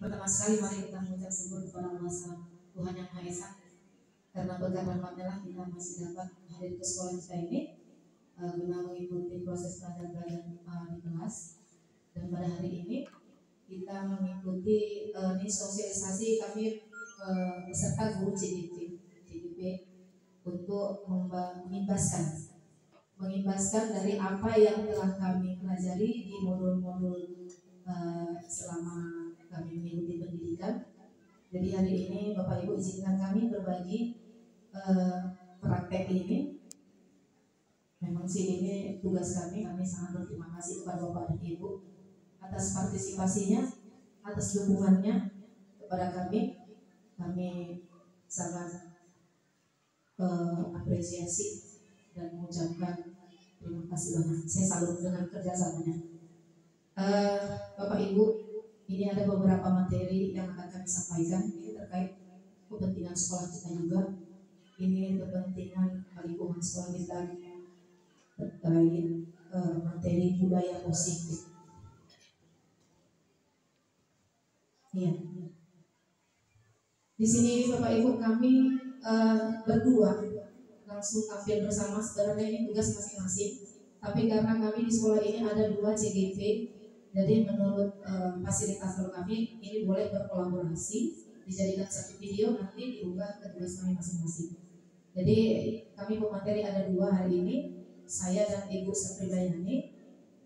Pertama sekali mari kita mengucap syukur kepada Allah Tuhan yang Maha Esa, karena berkat rahmatnya lah kita masih dapat hadir ke sekolah kita ini guna mengikuti proses belajar di kelas. Dan pada hari ini kita mengikuti ini sosialisasi kami beserta guru CDP untuk mengimbaskan dari apa yang telah kami pelajari di modul-modul selama kami mengikuti pendidikan. Jadi hari ini Bapak Ibu izinkan kami berbagi praktek ini. Memang sih ini tugas kami sangat berterima kasih kepada Bapak dan Ibu atas partisipasinya, atas dukungannya kepada kami. Kami sangat apresiasi dan mengucapkan terima kasih banyak. Saya salut dengan kerjasamanya. Bapak Ibu, ini ada beberapa materi yang akan kami sampaikan. Ini terkait kepentingan sekolah kita juga. Ini kepentingan lingkungan sekolah kita terkait materi budaya positif. Iya. Di sini Bapak Ibu kami berdua langsung ambil bersama, sebenarnya ini tugas masing-masing. Tapi karena kami di sekolah ini ada 2 CGV, jadi menurut fasilitator kami ini boleh berkolaborasi, dijadikan satu video nanti diunggah ke tugas kami masing-masing. Jadi kami pemateri ada 2 hari ini, saya dan Ibu Sapriyani.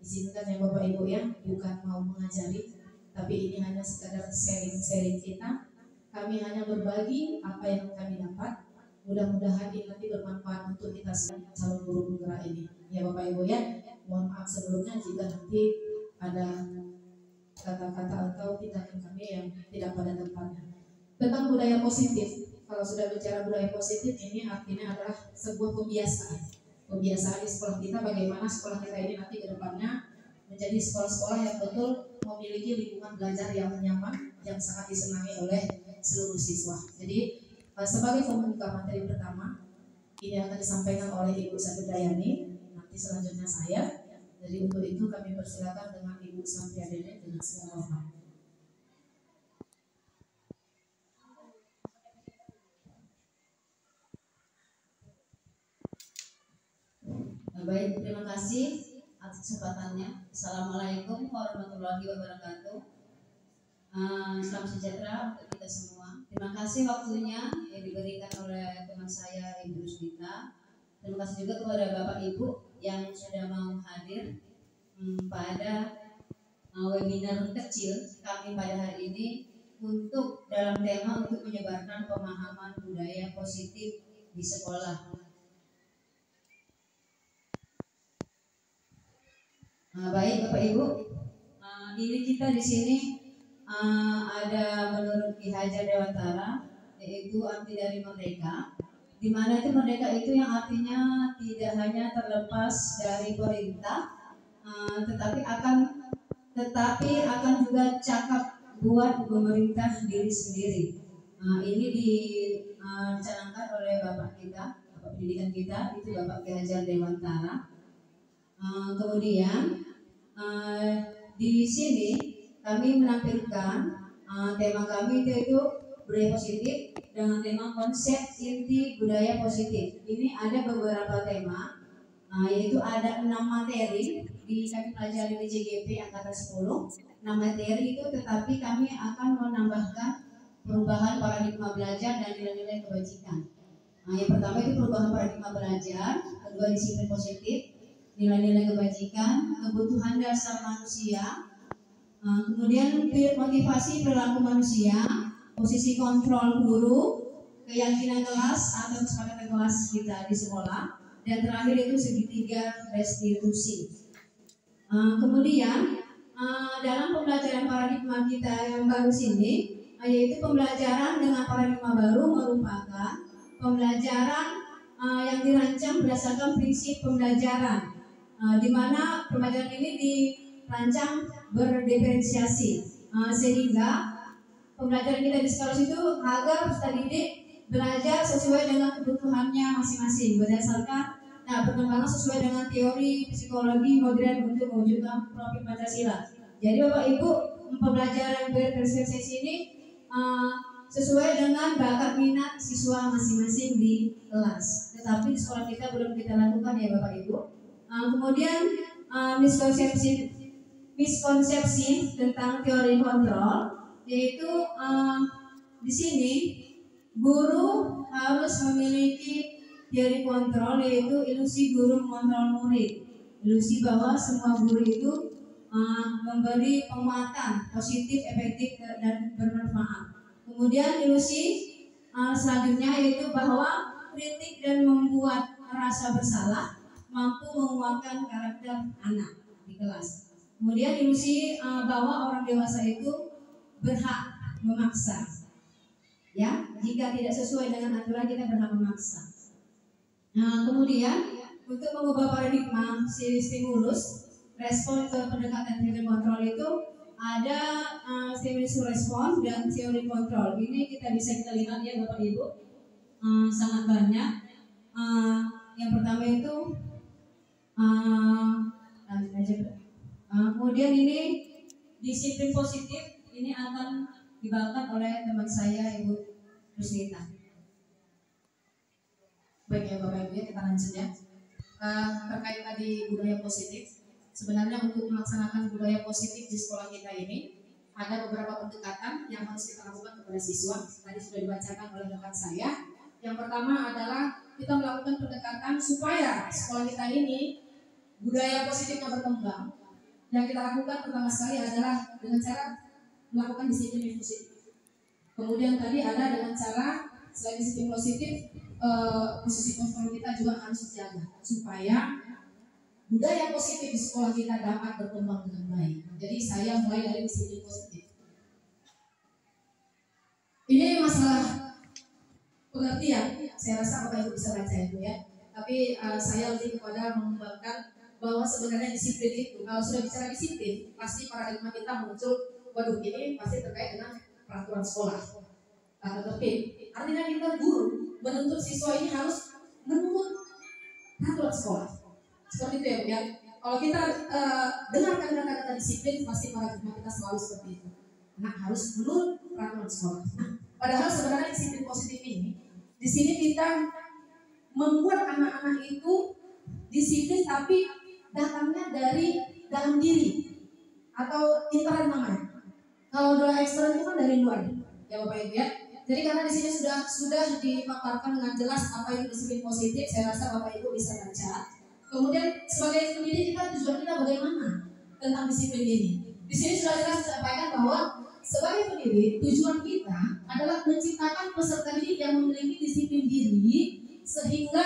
Izinkan ya Bapak Ibu ya, bukan mau mengajari, tapi ini hanya sekadar sharing kita. Kami hanya berbagi apa yang kami dapat. Mudah-mudahan ini nanti bermanfaat untuk kita semua calon guru penggerak ini. Ya Bapak Ibu ya, mohon maaf sebelumnya jika nanti ada kata-kata atau tindakan kami yang tidak pada tempatnya. Tentang budaya positif, kalau sudah bicara budaya positif ini artinya adalah sebuah kebiasaan di sekolah kita, bagaimana sekolah kita ini nanti ke depannya menjadi sekolah-sekolah yang betul memiliki lingkungan belajar yang nyaman, yang sangat disenangi oleh seluruh siswa. Jadi sebagai pembuka materi pertama ini akan disampaikan oleh Ibu Sapriyani, nanti selanjutnya saya. Jadi untuk itu kami persilakan dengan Ibu Sapriyani dengan segala hormat. Baik, terima kasih atas kesempatannya. Assalamualaikum warahmatullahi wabarakatuh. Salam sejahtera untuk kita semua. Terima kasih waktunya yang diberikan oleh teman saya Ibu Rusdita. Terima kasih juga kepada Bapak Ibu yang sudah mau hadir pada webinar kecil kami pada hari ini untuk dalam tema untuk menyebarkan pemahaman budaya positif di sekolah. Baik Bapak Ibu, ini kita di sini ada menurut Ki Hajar Dewantara, yaitu arti dari merdeka, di mana itu merdeka itu yang artinya tidak hanya terlepas dari perintah, tetapi akan juga cakap buat pemerintah diri sendiri. Ini dicanangkan oleh Bapak pendidikan kita, itu Bapak Ki Hajar Dewantara. Kemudian di sini kami menampilkan tema kami yaitu budaya positif dengan tema konsep inti budaya positif. Ini ada beberapa tema, yaitu ada 6 materi kami pelajari di JGP angkatan 10. 6 materi itu, tetapi kami akan menambahkan perubahan paradigma belajar dan nilai-nilai kebajikan. Yang pertama itu perubahan paradigma belajar, kedua disiplin positif, nilai-nilai kebajikan, kebutuhan dasar manusia, kemudian motivasi perilaku manusia, posisi kontrol guru, keyakinan kelas atau kesepakatan kelas kita di sekolah, dan terakhir itu segitiga restitusi. Kemudian dalam pembelajaran paradigma kita yang baru sini, yaitu pembelajaran dengan paradigma baru merupakan pembelajaran yang dirancang berdasarkan prinsip pembelajaran, di mana pembelajaran ini dirancang berdiferensiasi, sehingga pembelajaran kita di sekolah itu agar peserta didik belajar sesuai dengan kebutuhannya masing-masing, berdasarkan perkembangan sesuai dengan teori psikologi modern untuk mewujudkan profil Pancasila. Jadi Bapak Ibu, pembelajaran berspesialisasi ini sesuai dengan bakat minat siswa masing-masing di kelas. Tetapi di sekolah kita belum kita lakukan ya Bapak Ibu. Kemudian miskonsepsi tentang teori kontrol, yaitu di sini guru harus memiliki teori kontrol, yaitu ilusi guru mengontrol murid. Ilusi bahwa semua guru itu memberi penguatan positif, efektif dan bermanfaat. Kemudian ilusi selanjutnya yaitu bahwa kritik dan membuat rasa bersalah mampu menguatkan karakter anak di kelas. Kemudian ilusi bahwa orang dewasa itu berhak memaksa. Ya, jika tidak sesuai dengan aturan kita berhak memaksa. Kemudian untuk mengubah paradigma stimulus respon ke pendekatan teori kontrol itu ada stimulus respon dan teori kontrol. Ini kita lihat ya Bapak Ibu, sangat banyak. Yang pertama itu kemudian ini disiplin positif, ini akan dibawakan oleh teman saya Ibu Rusnita. Baik ya Bapak Ibu, ya kita lanjut ya. Terkait tadi budaya positif, sebenarnya untuk melaksanakan budaya positif di sekolah kita ini ada beberapa pendekatan yang harus kita lakukan kepada siswa. Tadi sudah dibacakan oleh rekan saya. Yang pertama adalah kita melakukan pendekatan supaya sekolah kita ini budaya positifnya berkembang. Yang kita lakukan pertama sekali adalah dengan cara melakukan disiplin positif. Kemudian tadi ada dengan cara selain disiplin positif, posisi kontrol kita juga harus dijaga supaya budaya positif di sekolah kita dapat berkembang dengan baik. Jadi saya mulai dari disiplin positif. Ini masalah pengertian, saya rasa Bapak Ibu bisa baca itu ya. Tapi saya lebih kepada mengembangkan bahwa sebenarnya disiplin itu, kalau sudah bicara disiplin, pasti paradigma kita muncul, waduh ini pasti terkait dengan peraturan sekolah, tata tertib. Artinya kita guru menuntut siswa ini harus menurut peraturan sekolah. Seperti itu ya Bu ya. Kalau kita dengarkan kata-kata disiplin, pasti paradigma kita selalu seperti itu. Nah, harus menurut peraturan sekolah. Nah, padahal sebenarnya disiplin positif ini, di sini kita membuat anak-anak itu disiplin tapi datangnya dari dalam diri atau internal namanya. Kalau doa eksternal itu kan dari luar, ya Bapak Ibu ya. Jadi karena di sini sudah dipaparkan dengan jelas apa itu disiplin positif, saya rasa Bapak Ibu bisa baca. Kemudian sebagai pendidik tujuan kita bagaimana tentang disiplin ini. Di sini sudah jelas disampaikan bahwa sebagai pendidik tujuan kita adalah menciptakan peserta didik yang memiliki disiplin diri sehingga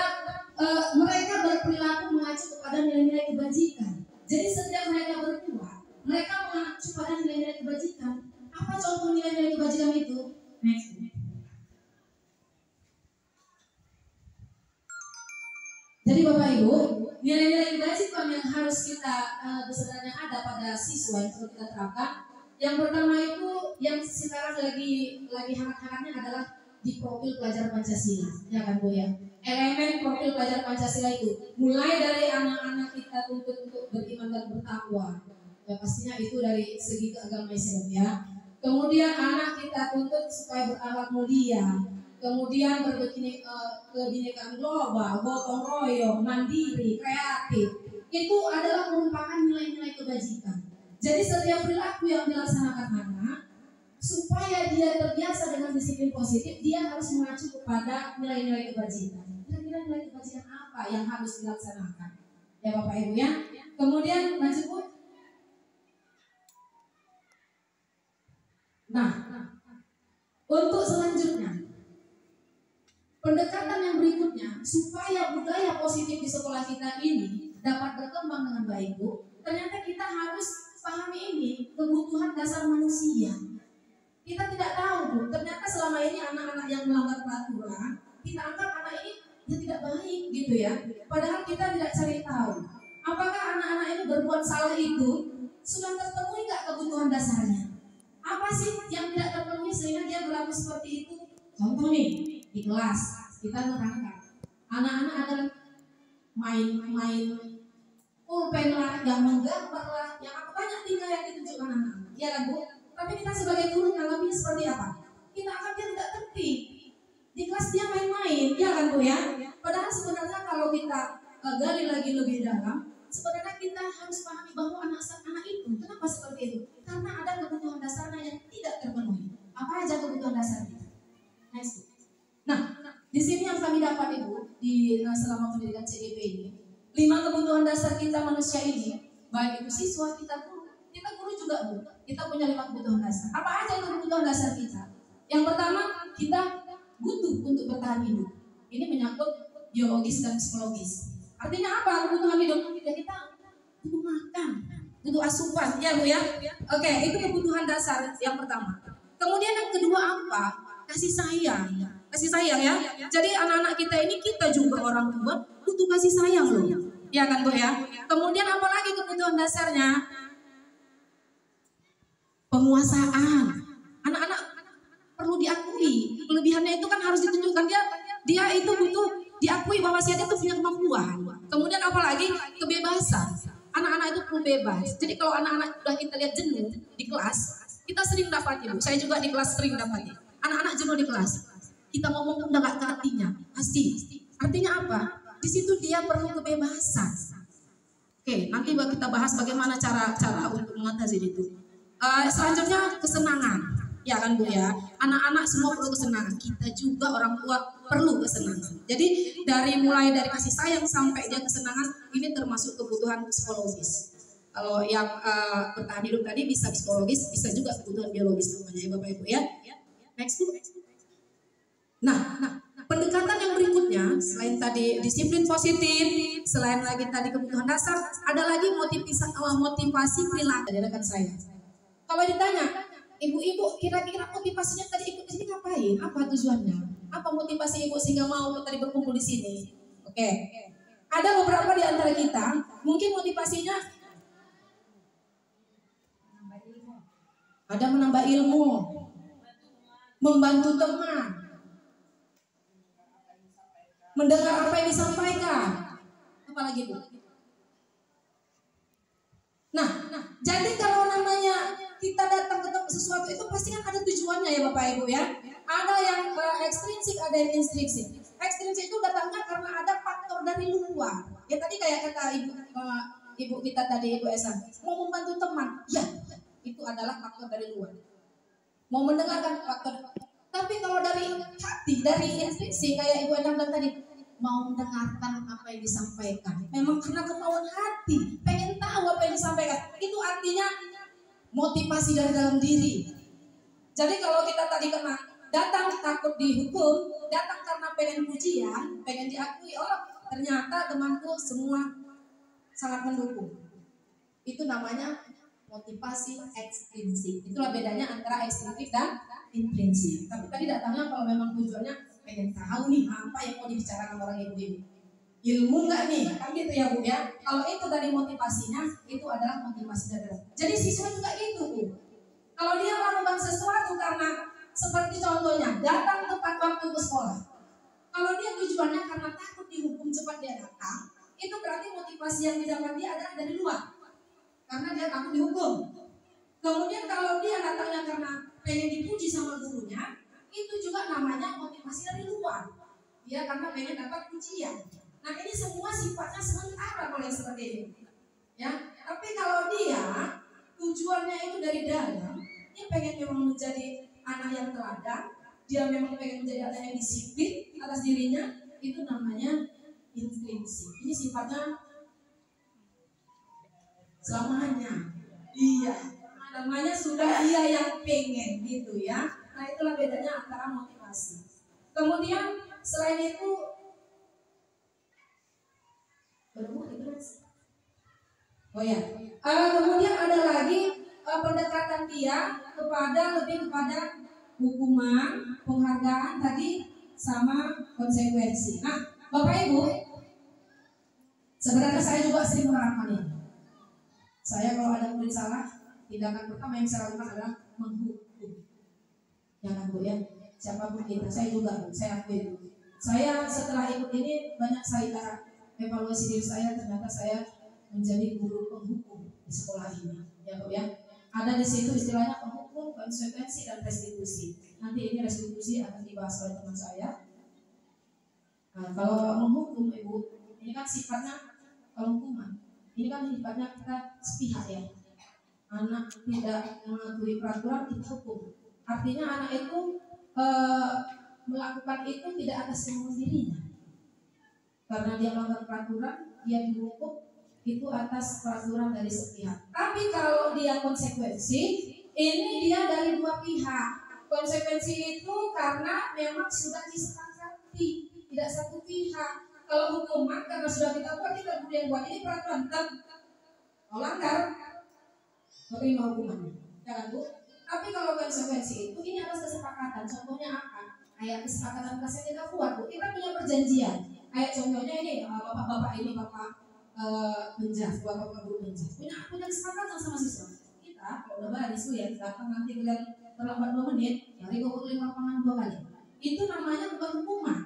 mereka berperilaku mengacu kepada nilai-nilai kebajikan. Jadi setiap mereka berbuat, mereka mengacu pada nilai-nilai kebajikan. Apa contoh nilai-nilai kebajikan itu? Next. Jadi Bapak Ibu, nilai-nilai kebajikan yang harus kita sebenarnya ada pada siswa yang perlu kita terapkan. Yang pertama itu yang sekarang lagi hangat-hangatnya adalah di profil pelajar Pancasila, ya kan Bu ya. Elemen profil pelajar Pancasila itu mulai dari anak-anak kita tuntut untuk beriman dan bertakwa. Ya pastinya itu dari segi keagamaan Islam ya. Kemudian anak kita tuntut supaya berakhlak mulia. Kemudian kebinekaan global, gotong royong, mandiri, kreatif. Itu adalah merupakan nilai-nilai kebajikan. Jadi setiap perilaku yang dilaksanakan anak, supaya dia terbiasa dengan disiplin positif, dia harus mengacu kepada nilai-nilai kebajikan. Kira-kira nilai kebajikan apa yang harus dilaksanakan? Ya Bapak Ibu ya. Kemudian lanjut Bu. Nah, untuk selanjutnya, pendekatan yang berikutnya supaya budaya positif di sekolah kita ini dapat berkembang dengan baik Bu, ternyata kita harus pahami ini kebutuhan dasar manusia. Kita tidak tahu Bu, ternyata selama ini anak-anak yang melanggar peraturan, kita anggap anak ini ya tidak baik gitu ya. Padahal kita tidak cari tahu apakah anak-anak ini berbuat salah itu sudah terpenuhi nggak kebutuhan dasarnya. Apa sih yang tidak terpenuhi sehingga dia berlaku seperti itu? Contoh nih, di kelas kita menerangkan anak-anak adalah main pulpen lah, yang menggambar lah, yang apa banyak tingkah yang ditunjukkan anak-anak. Ya kan Bu? Tapi kita sebagai guru mengalami seperti apa? Kita akan dia tidak tertib. Di kelas dia main-main, ya kan Bu ya? Padahal sebenarnya kalau kita gali lagi lebih dalam, sebenarnya kita harus pahami bahwa anak-anak itu, kenapa seperti itu? Karena ada kebutuhan dasarnya yang tidak terpenuhi. Apa aja kebutuhan dasarnya? Next. Nah, di sini yang kami dapat Ibu di selama pendidikan CGP ini, 5 kebutuhan dasar kita manusia ini, baik itu siswa, kita guru juga Bu. Kita punya 5 kebutuhan dasar. Apa aja itu kebutuhan dasar kita? Yang pertama, kita butuh untuk bertahan hidup. Ini menyangkut biologis dan psikologis. Artinya apa kebutuhan hidup? Ya kita butuh makan, butuh asupan, ya Bu ya. Oke, itu kebutuhan dasar yang pertama. Kemudian yang kedua apa? Kasih sayang. Kasih sayang ya. Jadi anak-anak kita ini, kita juga orang tua butuh kasih sayang loh. Ya kan Bu ya. Kemudian apa lagi kebutuhan dasarnya? Penguasaan. Anak-anak perlu diakui. Kelebihannya itu kan harus ditunjukkan, dia itu butuh diakui bahwa dia itu punya kemampuan. Kemudian apalagi kebebasan. Anak-anak itu perlu bebas. Jadi kalau anak-anak udah kita lihat jenuh di kelas, kita sering dapat Ibu. Saya juga di kelas sering dapat. Anak-anak jenuh di kelas. Kita ngomong pun udah gak ke hatinya. Pasti. Artinya apa? Di situ dia perlu kebebasan. Oke, nanti kita bahas bagaimana cara untuk mengatasi itu. Selanjutnya kesenangan. Ya kan Bu ya. Anak-anak semua perlu kesenangan. Kita juga orang tua perlu kesenangan. Jadi mulai dari kasih sayang sampai dia kesenangan, ini termasuk kebutuhan psikologis. Kalau yang bertahan hidup tadi bisa psikologis, bisa juga kebutuhan biologis namanya ya Bapak Ibu ya. Next Bu. Nah, pendekatan yang berikutnya selain tadi disiplin positif, selain lagi tadi kebutuhan dasar, ada lagi motivasi perilaku dari rekan saya. Kalau ditanya, ibu-ibu kira-kira motivasinya tadi ikut ini ngapain? Apa tujuannya? Apa motivasi ibu sehingga mau tadi berkumpul di sini? Oke. Ada beberapa di antara kita, mungkin motivasinya ada menambah ilmu, membantu teman, mendengar apa yang disampaikan. Apalagi Bu? Nah, jadi kalau namanya kita datang ke tempat sesuatu itu pasti kan ada tujuannya ya Bapak Ibu ya. Ada yang ekstrinsik, ada yang intrinsik. Ekstrinsik itu datangnya karena ada faktor dari luar. Ya tadi kayak kata ibu kita tadi, Ibu Esa, mau membantu teman, ya itu adalah faktor dari luar. Mau mendengarkan faktor. Tapi kalau dari hati, dari intrinsik kayak Ibu Endang tadi, mau mendengarkan apa yang disampaikan. Memang karena kemauan hati, pengen tahu apa yang disampaikan. Itu artinya motivasi dari dalam diri. Jadi kalau kita tadi kena datang takut dihukum, datang karena pengen pujian, pengen diakui, oh ternyata temanku semua sangat mendukung. Itu namanya motivasi ekstrinsik. Itulah bedanya antara ekstrinsik dan intrinsik. Tapi tadi datangnya kalau memang tujuannya pengen tahu nih apa yang mau dibicarakan orang ibu ini. Ilmu nggak nih? Kan gitu ya Bu ya. Kalau itu tadi motivasinya, itu adalah motivasi dari dalam. Jadi siswa juga itu Bu. Kalau dia melakukan sesuatu karena seperti contohnya datang tepat waktu ke sekolah. Kalau dia tujuannya karena takut dihukum cepat dia datang, itu berarti motivasi yang didapat dia adalah dari luar. Karena dia takut dihukum. Kemudian kalau dia datangnya karena pengen dipuji sama gurunya, itu juga namanya motivasi dari luar. Dia karena pengen dapat pujian. Nah ini semua sifatnya sementara kalau yang seperti ini. Ya, tapi kalau dia tujuannya itu dari dalam, dia pengen memang menjadi anak yang teladan, dia memang pengen menjadi anak yang disiplin atas dirinya, itu namanya intrinsik. Ini sifatnya selamanya. Iya, namanya sudah dia yang pengen gitu ya. Nah itulah bedanya antara motivasi. Kemudian selain itu kemudian ada lagi pendekatan dia lebih kepada hukuman, penghargaan tadi sama konsekuensi. Nah, Bapak Ibu, sebenarnya saya juga sering menerapkan ini. Saya kalau ada murid salah, tindakan pertama yang saya lakukan adalah menghukum. Jangan Bu ya, siapapun kita, saya juga, saya akui itu. Saya setelah ikut ini banyak saya evaluasi diri saya, ternyata saya menjadi guru penghukum di sekolah ini, ya Bu ya. Ada di situ istilahnya penghukum, konsekuensi, dan restitusi. Nanti ini restitusi akan dibahas oleh teman saya. Nah, kalau menghukum Ibu, ini kan sifatnya penghukuman. Ini kan sifatnya kita sepihak ya. Anak tidak mematuhi peraturan kita hukum. Artinya anak itu melakukan itu tidak atas kemauan dirinya. Karena dia melanggar peraturan, dia dihukum itu atas peraturan dari sepihak. Tapi kalau dia konsekuensi, ini dia dari dua pihak. Konsekuensi itu karena memang sudah disepakati, tidak satu pihak. Kalau hukuman karena sudah kita buat, kita kemudian buat ini peraturan, kalau langgar, terima hukumannya, jangan Bu. Tapi kalau konsekuensi itu ini atas kesepakatan. Contohnya apa? Kayak kesepakatan kelas kita buat Bu. Kita punya perjanjian. Kayak contohnya ini bapak-bapak ini bapak penjas, bapak guru penjas punya kesepakatan sama siswa. Kita kalau udah baris ya datang nanti kalian terlambat 2 menit, dari 25 lapangan 2 kali. Itu namanya bukan hukuman,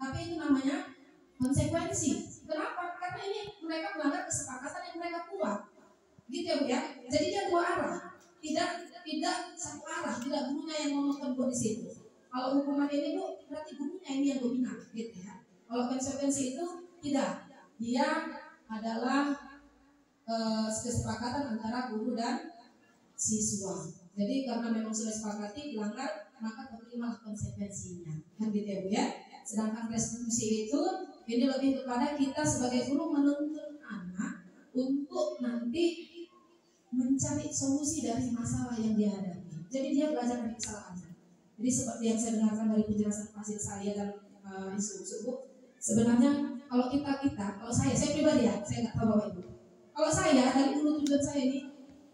tapi itu namanya konsekuensi. Kenapa? Karena ini mereka melanggar kesepakatan yang mereka buat. Gitu ya Bu ya. Jadi dia dua arah, tidak satu arah, tidak gurunya yang ngomongkan buat di situ. Kalau hukuman ini Bu, berarti gurunya ini yang dominan, gitu ya. Kalau konsekuensi itu tidak, dia adalah kesepakatan antara guru dan siswa. Jadi karena memang sudah sepakati dilanggar, maka terimalah konsekuensinya, kan gitu ya Bu ya. Sedangkan restitusi itu ini lebih kepada kita sebagai guru menuntun anak untuk nanti mencari solusi dari masalah yang dia hadapi. Jadi dia belajar dari kesalahannya. Jadi seperti yang saya dengarkan dari penjelasan pasien saya dan isu-isu, sebenarnya kalau kalau saya pribadi ya, saya nggak tahu Bapak Ibu. Kalau saya dari dulu tujuan saya ini,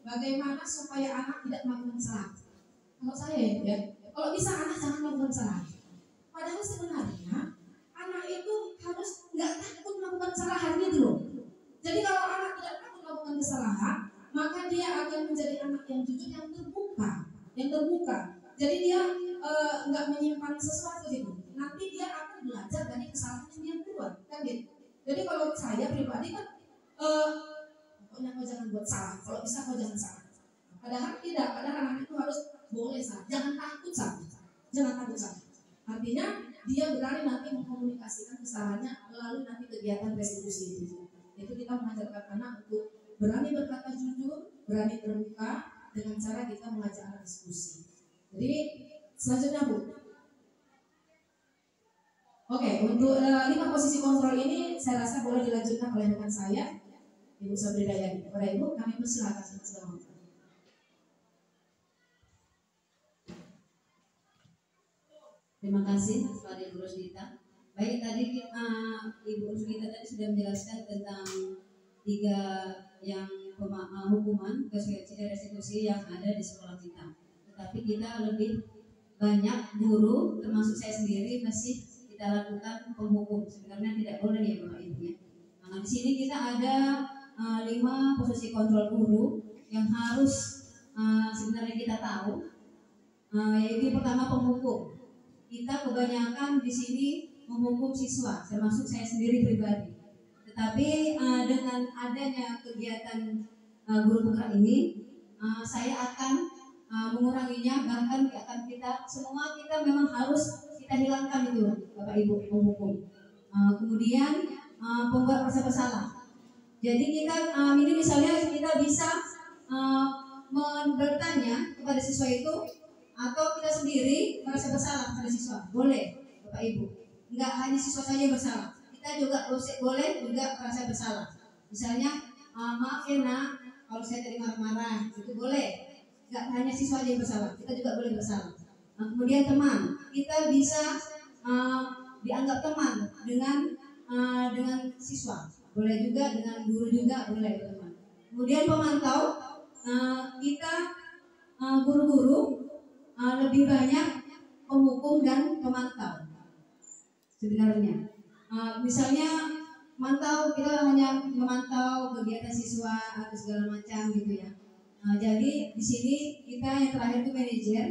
bagaimana supaya anak tidak melakukan kesalahan. Kalau saya ya, kalau bisa anak jangan melakukan kesalahan. Padahal sebenarnya anak itu harus nggak takut melakukan kesalahan gitu loh. Jadi kalau anak tidak takut melakukan kesalahan, maka dia akan menjadi anak yang jujur, yang terbuka. Jadi dia nggak menyimpan sesuatu gitu. Nanti dia akan belajar dari kesalahan yang dia buat, kan gitu. Jadi kalau saya pribadi kan, pokoknya kau jangan buat salah. Kalau bisa kau jangan salah. Padahal tidak. Padahal anak itu harus boleh salah. Jangan takut salah. Artinya dia berani nanti mengkomunikasikan kesalahannya melalui nanti kegiatan restitusi itu. Itu kita mengajarkan anak untuk berani berkata jujur, berani terbuka dengan cara kita mengajak anak diskusi. Jadi selanjutnya Bu. Oke, untuk 5 posisi kontrol ini saya rasa boleh dilanjutkan oleh rekan saya, Ibu Sabri Dayani. Kepada Ibu kami persilakan. Terima kasih kepada Ibu Rosdita. Baik, tadi Ibu Rosdita tadi sudah menjelaskan tentang 3 yang hukuman, konsekuensi dan restitusi yang ada di sekolah kita. Tetapi kita lebih banyak guru, termasuk saya sendiri, masih kita lakukan penghukum. Sebenarnya tidak boleh ya Bapak Ibu ya. Nah, di sini kita ada 5 posisi kontrol guru yang harus sebenarnya kita tahu, yaitu pertama penghukum. Kita kebanyakan di sini menghukum siswa, termasuk saya sendiri pribadi. Tetapi dengan adanya kegiatan guru penggerak ini, saya akan menguranginya. Bahkan akan semua kita memang harus kita hilangkan itu Bapak Ibu menghukum. Kemudian pembuat merasa bersalah. Jadi kita ini misalnya kita bisa bertanya kepada siswa itu, atau kita sendiri merasa bersalah pada siswa, boleh Bapak Ibu. Enggak hanya siswa saja yang bersalah, kita juga boleh juga merasa bersalah. Misalnya maaf ya nak, kalau saya tadi marah-marah, itu boleh. Enggak hanya siswa saja yang bersalah, kita juga boleh bersalah. Kemudian teman, kita bisa dianggap teman dengan siswa, boleh juga dengan guru juga boleh teman. Kemudian pemantau, kita guru-guru lebih banyak penghukum dan pemantau sebenarnya. Misalnya mantau, kita hanya memantau kegiatan siswa atau segala macam gitu ya. Jadi di sini kita yang terakhir itu manajer.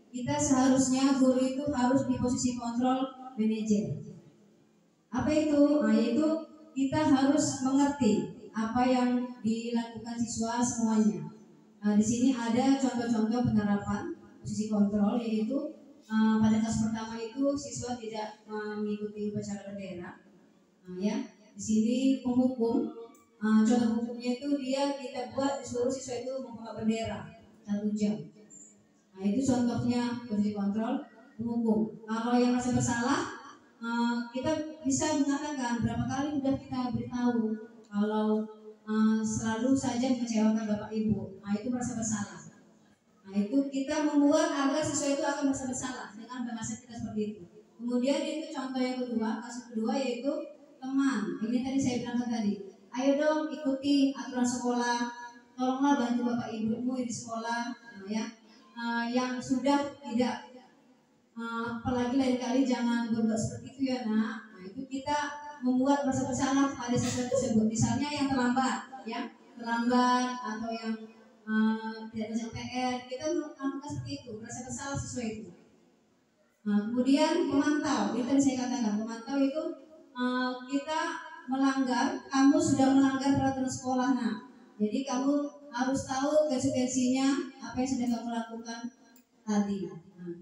Kita seharusnya guru itu harus di posisi kontrol manajer. Apa itu? Yaitu kita harus mengerti apa yang dilakukan siswa semuanya. Di sini ada contoh-contoh penerapan posisi kontrol, yaitu pada kelas pertama itu siswa tidak mengikuti upacara bendera. Ya, di sini penghukum, contoh hukumnya itu kita buat disuruh siswa itu membuka bendera 1 jam. Itu contohnya posisi kontrol penghukum. Kalau yang merasa bersalah, kita bisa mengatakan berapa kali sudah kita beritahu kalau selalu saja mengecewakan bapak ibu, itu merasa bersalah. Itu kita membuat agar siswa itu akan merasa bersalah dengan bahasa kita seperti itu. Kemudian itu contoh yang kedua, kasus kedua yaitu teman. Ini tadi saya bilang tadi, ayo dong ikuti aturan sekolah, tolonglah bantu bapak ibumu di sekolah, yang sudah tidak, apalagi lain kali jangan berbuat seperti itu ya nak. Itu kita membuat merasa bersalah pada siswa tersebut. Misalnya yang terlambat atau yang tidak kerja PR, kita melakukan seperti itu, merasa bersalah siswa itu. Kemudian pemantau, itu tadi saya katakan, pemantau itu kita melanggar, kamu sudah melanggar peraturan sekolah, jadi kamu harus tahu konsekuensinya apa yang sudah kamu lakukan tadi.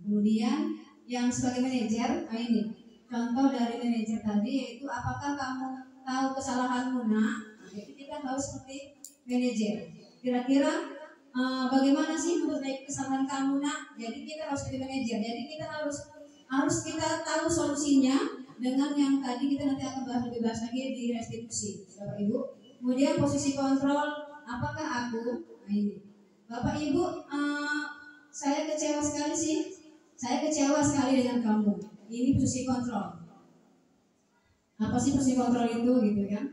Kemudian yang sebagai manajer, ini contoh dari manajer tadi, yaitu apakah kamu tahu kesalahanmu jadi kita harus seperti manajer. Kira-kira bagaimana sih memperbaiki kesalahan kamu jadi kita harus seperti manajer. Jadi kita harus kita tahu solusinya dengan yang tadi kita nanti akan lebih bahas lagi di restitusi, Bapak Ibu. Kemudian posisi kontrol, apakah aku ini Bapak Ibu, saya kecewa sekali dengan kamu. Ini posisi kontrol. Apa sih posisi kontrol itu gitu kan?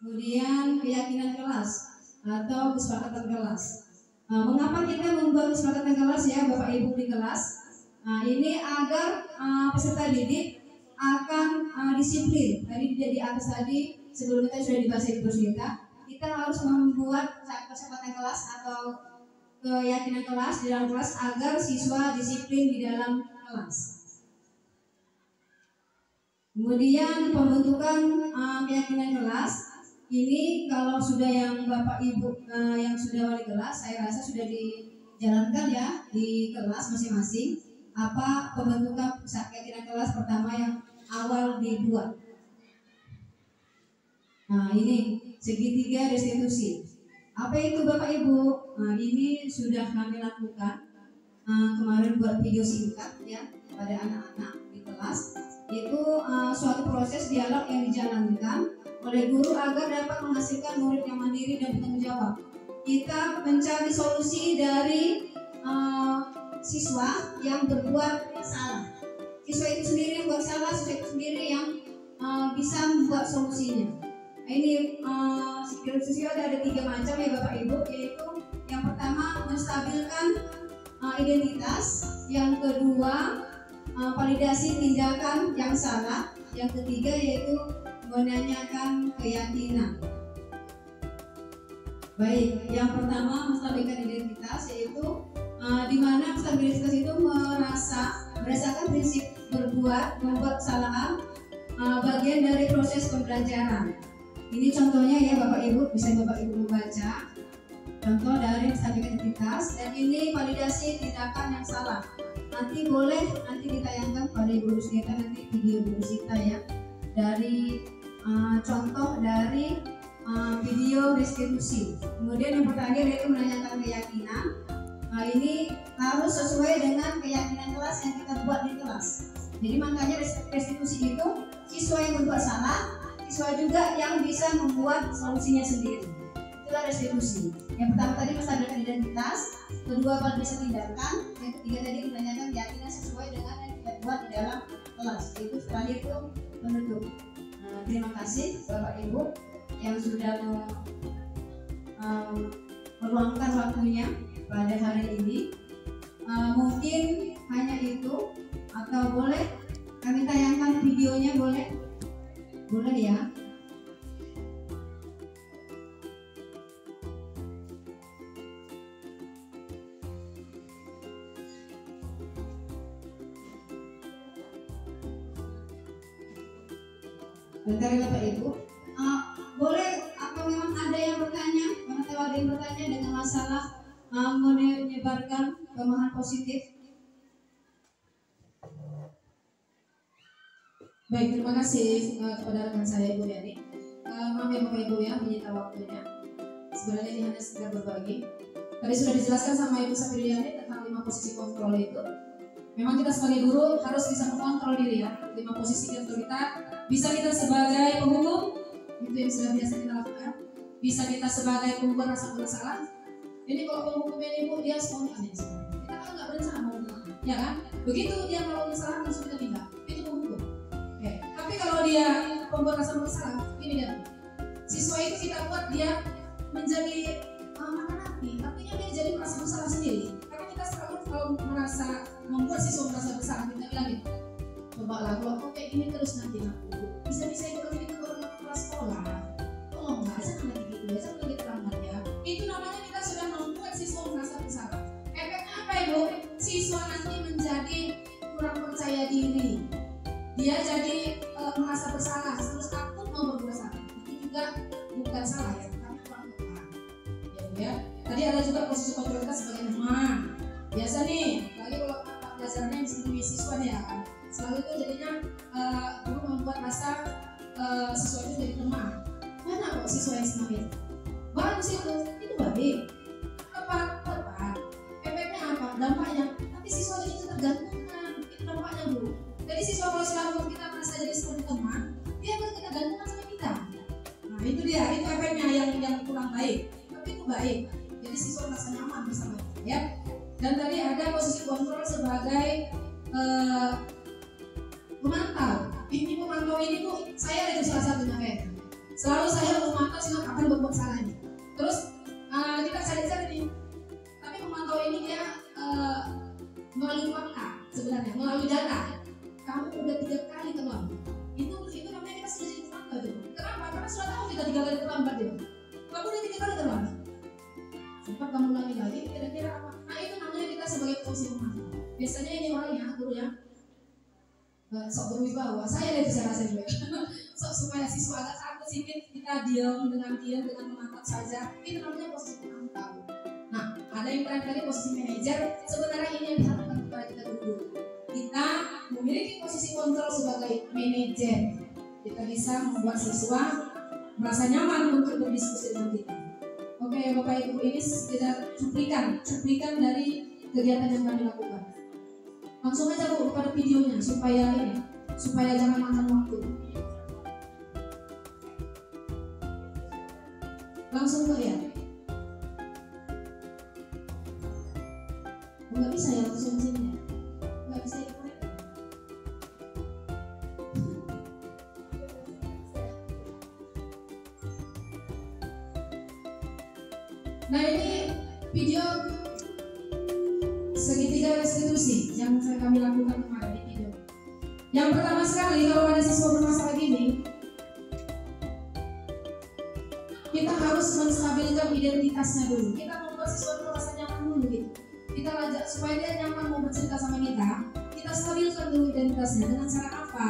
Kemudian keyakinan kelas atau kesepakatan kelas. Mengapa kita membuat kesepakatan kelas ya Bapak Ibu di kelas? Ini agar peserta didik akan disiplin. Tadi di atas tadi sebelum kita sudah dibahas di kursus kita harus membuat kesepakatan kelas atau keyakinan kelas di dalam kelas agar siswa disiplin di dalam kelas. Kemudian pembentukan keyakinan kelas. Ini kalau sudah yang Bapak Ibu yang sudah wali kelas, saya rasa sudah dijalankan ya di kelas masing-masing. Apa pembentukan keyakinan kelas pertama yang awal dibuat. Ini segitiga restitusi. Apa itu Bapak Ibu? Ini sudah kami lakukan kemarin buat video singkat ya pada anak-anak di kelas. Itu suatu proses dialog yang dijalankan oleh guru agar dapat menghasilkan murid yang mandiri dan bertanggung jawab. Kita mencari solusi dari siswa yang berbuat salah. Siswa itu sendiri yang buat salah, siswa itu sendiri yang bisa membuat solusinya. Ini restitusi ada 3 macam ya Bapak Ibu, yaitu yang pertama menstabilkan identitas, yang kedua validasi tindakan yang salah, yang ketiga yaitu menanyakan keyakinan. Baik, yang pertama menstabilkan identitas, yaitu di mana stabilitas itu merasakan prinsip membuat kesalahan bagian dari proses pembelajaran. Ini contohnya ya Bapak Ibu, bisa Bapak Ibu baca contoh dari stabilitas identitas, dan ini validasi tindakan yang salah. Nanti ditayangkan pada Ibu Rusnita nanti video Ibu Rusnita ya, dari contoh dari video restitusi. Kemudian yang terakhir yaitu menanyakan keyakinan. Ini harus sesuai dengan keyakinan kelas yang kita buat di kelas. Jadi makanya restitusi itu siswa yang berbuat salah, siswa juga yang bisa membuat solusinya sendiri. Itulah restitusi. Yang pertama tadi menstabilkan identitas, kedua validasi tindakan, yang ketiga tadi menanyakan keyakinan sesuai dengan yang kita buat di dalam kelas. Itu terakhir itu penutup. Terima kasih Bapak Ibu yang sudah meluangkan waktunya pada hari ini. Mungkin hanya itu, atau boleh kami tayangkan videonya, boleh ya. Bentar ya Bapak Ibu. Boleh apa memang ada yang bertanya? Mana tahu ada yang bertanya dengan masalah menyebarkan pemahaman positif? Baik, terima kasih kepada rekan saya Ibu Yani. Maaf ya Bapak Ibu ya, menyita waktunya. Sebenarnya ini hanya sekedar berbagi. Tadi sudah dijelaskan sama Ibu Sapriyani tentang 5 posisi kontrol itu. Memang kita sebagai guru harus bisa mengontrol diri ya. 5 posisi kontrol kita. Bisa kita sebagai penghukum, itu yang sudah biasa kita lakukan. Bisa kita sebagai pembuat rasa bersalah. Ini kalau penghukumnya Ibu dia spontan ya. Kita kan nggak berencana mau melakukan, ya kan? Begitu dia melakukan kesalahan langsung kita tindak. Itu penghukum. Oke. Tapi kalau dia pembuat rasa bersalah, ini dia. Siswa itu kita buat dia menjadi mengerti, artinya dia jadi merasa bersalah sendiri. Karena kita selalu kalau merasa membuat siswa merasa bersalah, kita bilang gitu, coba lah kalau kau kayak gini terus nanti aku bisa-bisa ikut lagi ke kelas sekolah. Oh enggak, jangan lagi gitu ya, jangan lagi terlambat ya. Itu namanya kita sudah membuat siswa merasa bersalah. Efeknya apa Ibu? Siswa nanti menjadi kurang percaya diri. Dia jadi merasa bersalah, terus takut mau berbuat salah. Itu juga bukan salah ya, tapi kurang tepat. Ya. Tadi ada juga posisi kontrol kita sebagai teman. Biasa nih, lagi kalau pelajarannya menyentuhi siswa nih ya kan. Selalu itu jadinya guru membuat rasa siswa itu jadi teman. Mana kok siswa yang senang? Bagus itu baik. Tepat. Efeknya apa? Dampaknya. Tapi siswa jadi tergantungan. Itu dampaknya Bu. Jadi siswa kalau selalu kita merasa jadi seperti teman, dia akan ketergantungan sama kita. Nah itu dia, itu efeknya yang kurang baik. Tapi itu baik. Jadi siswa merasa nyaman bersama kita ya. Dan tadi ada posisi kontrol sebagai pemantau. Ini pemantau ini tuh saya itu salah satunya kayak. Selalu saya memantau sehingga kapan berbuat salah ini. Terus kita cari nih. Tapi pemantau ini dia melalui fakta sebenarnya, melalui data. Kamu udah 3 kali terlambat. Itu namanya kita sudah jadi pemantau tuh. Kenapa? Karena sudah tahu kita 3 kali terlambat itu. Kamu udah 3 kali terlambat. Sempat kamu ulangi lagi, kira-kira apa? Nah itu namanya kita sebagai posisi pemantau. Biasanya ini orangnya, guru ya, sok berwibawa. Saya dari bicara saya juga. Sok supaya siswa agak takut sedikit, kita diam dengan memantau saja. Itu namanya posisi pemantau. Nah, ada yang terakhir posisi manajer. Sebenarnya ini yang diharapkan kepada kita guru. Kita memiliki posisi kontrol sebagai manajer. Kita bisa membuat siswa merasa nyaman untuk berdiskusi dengan kita. Oke Bapak Ibu, ini sekedar cuplikan dari kegiatan yang kami lakukan. Langsung aja Bu kepada videonya supaya jangan makan waktu. Langsung ke ya. Nggak bisa ya langsung sini ya. Nggak bisa ya. Nah ini video segitiga restitusi yang kami lakukan kemarin di video. Yang pertama sekali kalau ada siswa bermasalah gini, kita harus menstabilkan identitasnya dulu. Kita membuat siswa itu merasa nyaman dulu gitu. Kita ajak supaya dia nyaman mau bercerita sama kita. Kita stabilkan dulu identitasnya dengan cara apa?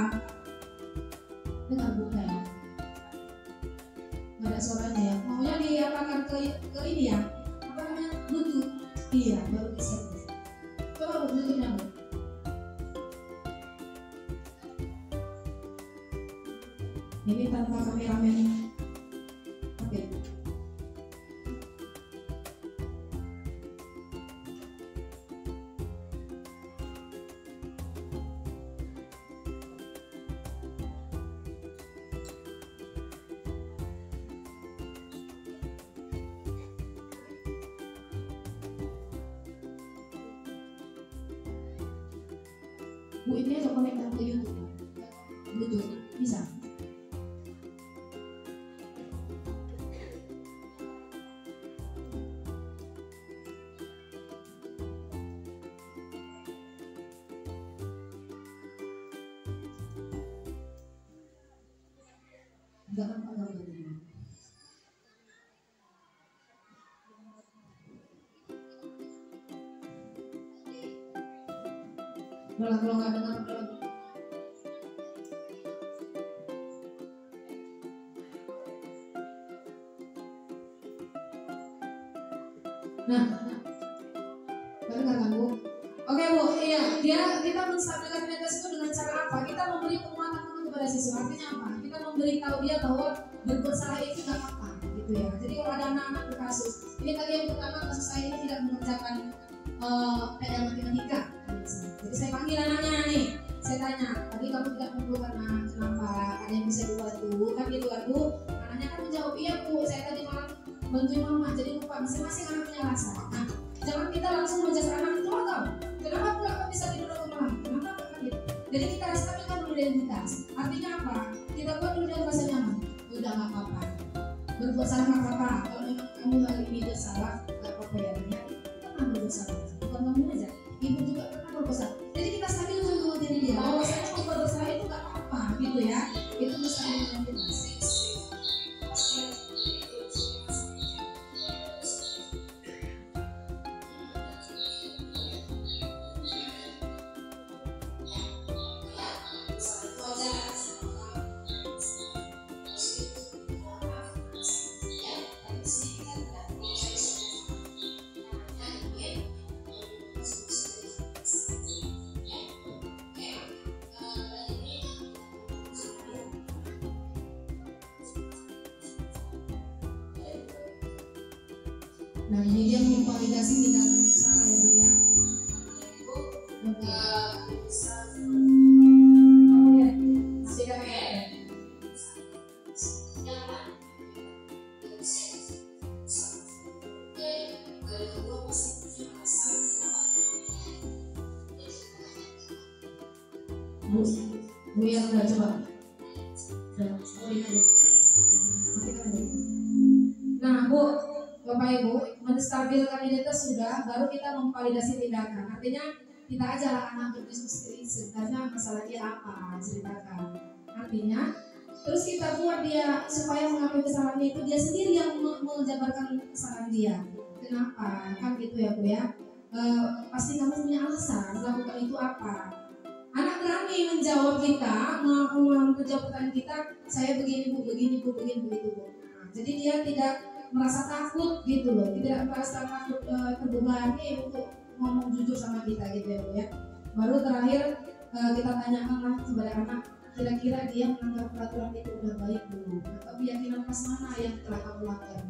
Dengan bukan. Nggak ada suaranya ya. Maunya diapakan ke ini ya. Apa namanya? Bluetooth. Iya, baru bisa. Coba Bluetoothnya Bu. Ini tanpa kameramen. Oke. Bu ini ada konektor ke YouTube. Bluetooth bisa. Jangan pakai dulu. Kalau nggak dengar Dengar kan Bu? Oke Bu, iya, kita menstabilkan identitas itu dengan cara apa? Kita memberi penguatan untuk kepada siswa. Artinya apa? Kita memberitahu dia bahwa berbuat salah itu nggak apa, gitu ya. Jadi kalau ada anak-anak berkasus, ini tadi yang pertama kasus saya ini tidak mengerjakan PR matematika. Jadi saya panggil anaknya nih, saya tanya, tadi kamu tidak mampu karena kenapa? Ada yang bisa dibantu? Kan gitu kan Bu? Anaknya kan menjawab, iya Bu, saya tadi malam bantuin mama. Jadi lupa, masing-masing anak punya rasa. Nah, jangan kita langsung menjudge anak itu atau kenapa pula kau bisa tidur aku malam? Kenapa kan gitu? Jadi kita stabilkan dulu identitas. Artinya apa? Kita buat dulu dia merasa nyaman. Udah nggak apa-apa. Berbuat salah nggak apa-apa. Kalau memang kamu hari ini bersalah, nggak apa-apa ya. Kita pernah berbuat salah. Bukan kamu aja. Ibu juga pernah berbuat salah. Jadi kita stabilkan dulu diri dia. Bahwasanya berbuat salah itu nggak apa-apa, gitu ya. Itu menstabilkan identitas. Nah ini dia memvalidasi tindakan salah ya Bu ya. Bu yang udah coba. Nah Bu, Bapak Ibu, menstabilkan identitas sudah, baru kita memvalidasi tindakan. Artinya kita ajarlah anak untuk diskusi sebenarnya masalah dia apa, ceritakan. Artinya, terus kita buat dia supaya mengakui kesalahan itu dia sendiri yang menjabarkan kesalahan dia. Kenapa? Kan gitu ya Bu ya. Pasti kamu punya alasan melakukan itu apa. Anak berani menjawab kita, menjawab pertanyaan kita. Saya begini Bu, begini Bu, begini begitu Bu. Nah, jadi dia tidak merasa takut gitu loh, tidak merasa takut terbebani untuk ngomong jujur sama kita gitu ya Bu ya. Baru terakhir kita tanyakanlah kepada anak, kira-kira dia menganggap peraturan itu udah baik belum, atau keyakinan pas mana yang telah kamu lakukan.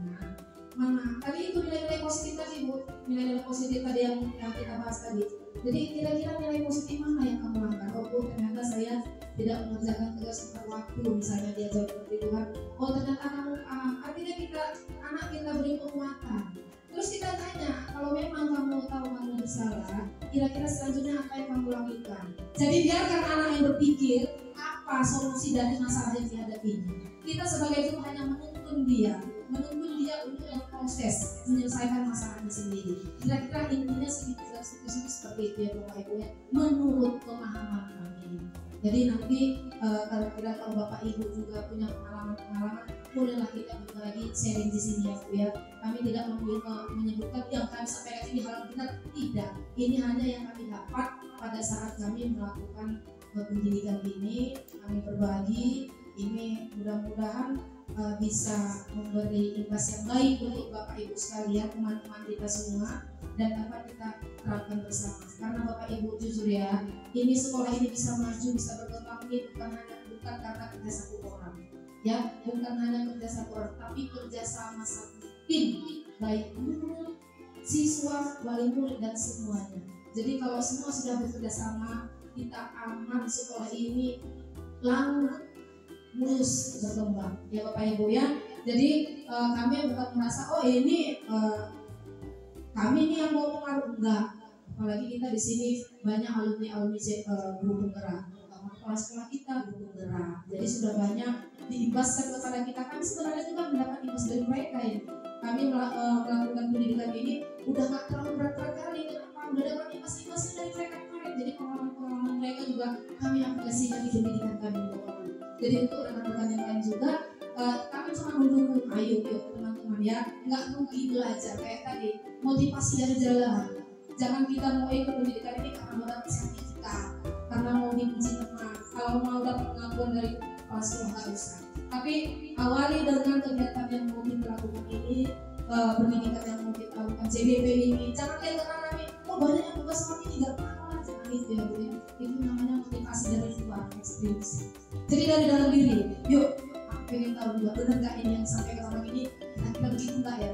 Mana tadi itu nilai-nilai positif tadi Bu, nilai-nilai positif tadi yang kita bahas tadi. Jadi kira-kira nilai positif mana yang kamu lakukan? Oh Bu, ternyata saya tidak mengerjakan tugas tepat waktu, misalnya dia jawab seperti itu kan. Oh ternyata kamu artinya anak kita beri penguatan. Terus kita tanya, kalau memang kamu tahu kamu bersalah, kira-kira selanjutnya apa yang kamu lakukan? Jadi biarkan anak yang berpikir apa solusi dari masalah yang dihadapinya. Kita sebagai guru hanya menuntun dia untuk memproses, menyelesaikan masalahnya sendiri. Kira-kira intinya sedikit seperti itu ya Bapak Ibu ya, menurut pemahaman kami. Jadi nanti kira-kira kalau Bapak Ibu juga punya pengalaman, bolehlah kita berbagi sharing di sini ya Bu ya. Kami tidak menyebutkan yang kami sampaikan ini hal benar, tidak. Ini hanya yang kami dapat pada saat kami melakukan pendidikan ini. Kami berbagi ini, mudah-mudahan bisa memberi imbas yang baik untuk Bapak Ibu sekalian, teman-teman kita semua, dan dapat kita terapkan bersama. Karena Bapak Ibu jujur ya, ini sekolah ini bisa maju, bisa berkembang ini bukan karena kerja satu orang, ya, bukan hanya kerja satu orang, tapi kerja sama satu tim, baik guru, siswa, wali murid dan semuanya. Jadi kalau semua sudah bekerja sama, kita aman, sekolah ini langgeng mulus berkembang ya Bapak Ibu ya. Jadi kami bukan merasa oh ini kami ini yang mau pengaruh, enggak. Apalagi kita di sini banyak alumni guru penggerak, kepala sekolah kita guru penggerak. Jadi sudah banyak diimbaskan kepada kita. Kami sebenarnya juga mendapat imbas dari mereka ya. Kami melakukan pendidikan ini udah nggak terlalu berat-berat kali. Kenapa? Udah dapat imbas dari mereka kemarin. Jadi pengalaman mereka juga kami aplikasikan di pendidikan kami. Jadi untuk rekan-rekan yang lain juga, kami cuma mendukung, ayo teman-teman ya, nggak rugi belajar kayak tadi, motivasi dari jalan. Jangan kita mau ikut pendidikan ini karena mau dapat sertifikat, karena mau dipuji teman, kalau mau dapat pengakuan dari kepala sekolah nggak usah. Tapi awali dengan kegiatan yang mau kita lakukan ini, pendidikan yang mau kita lakukan CBP ini. Jangan lihat ke kami, oh banyak itu ya Bu ya. Itu namanya motivasi dari luar, ekstremis. Jadi dari dalam diri, yuk aku pengen tahu juga benar nggak ini yang disampaikan orang ini, kira-kira begitu nggak ya?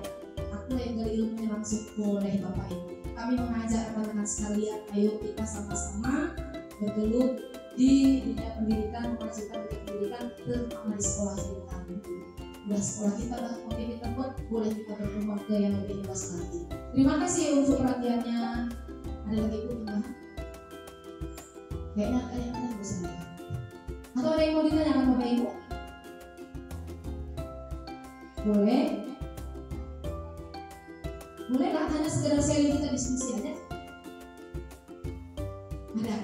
Aku yang dari ilmunya langsung boleh Bapak Ibu. Kami mengajak rekan-rekan sekalian, ayo kita sama-sama bergelut di dunia pendidikan, memajukan dunia pendidikan, terutama di sekolah kita. Udah sekolah kita udah oke kita buat, boleh kita berkembang ke yang lebih luas lagi. Terima kasih untuk perhatiannya. Ada lagi Bu tambahan? Kayaknya ada yang bosan. Atau ada yang mau ditanyakan Bapak Ibu? Boleh? Boleh nggak hanya sekedar sharing kita diskusi aja? Ada?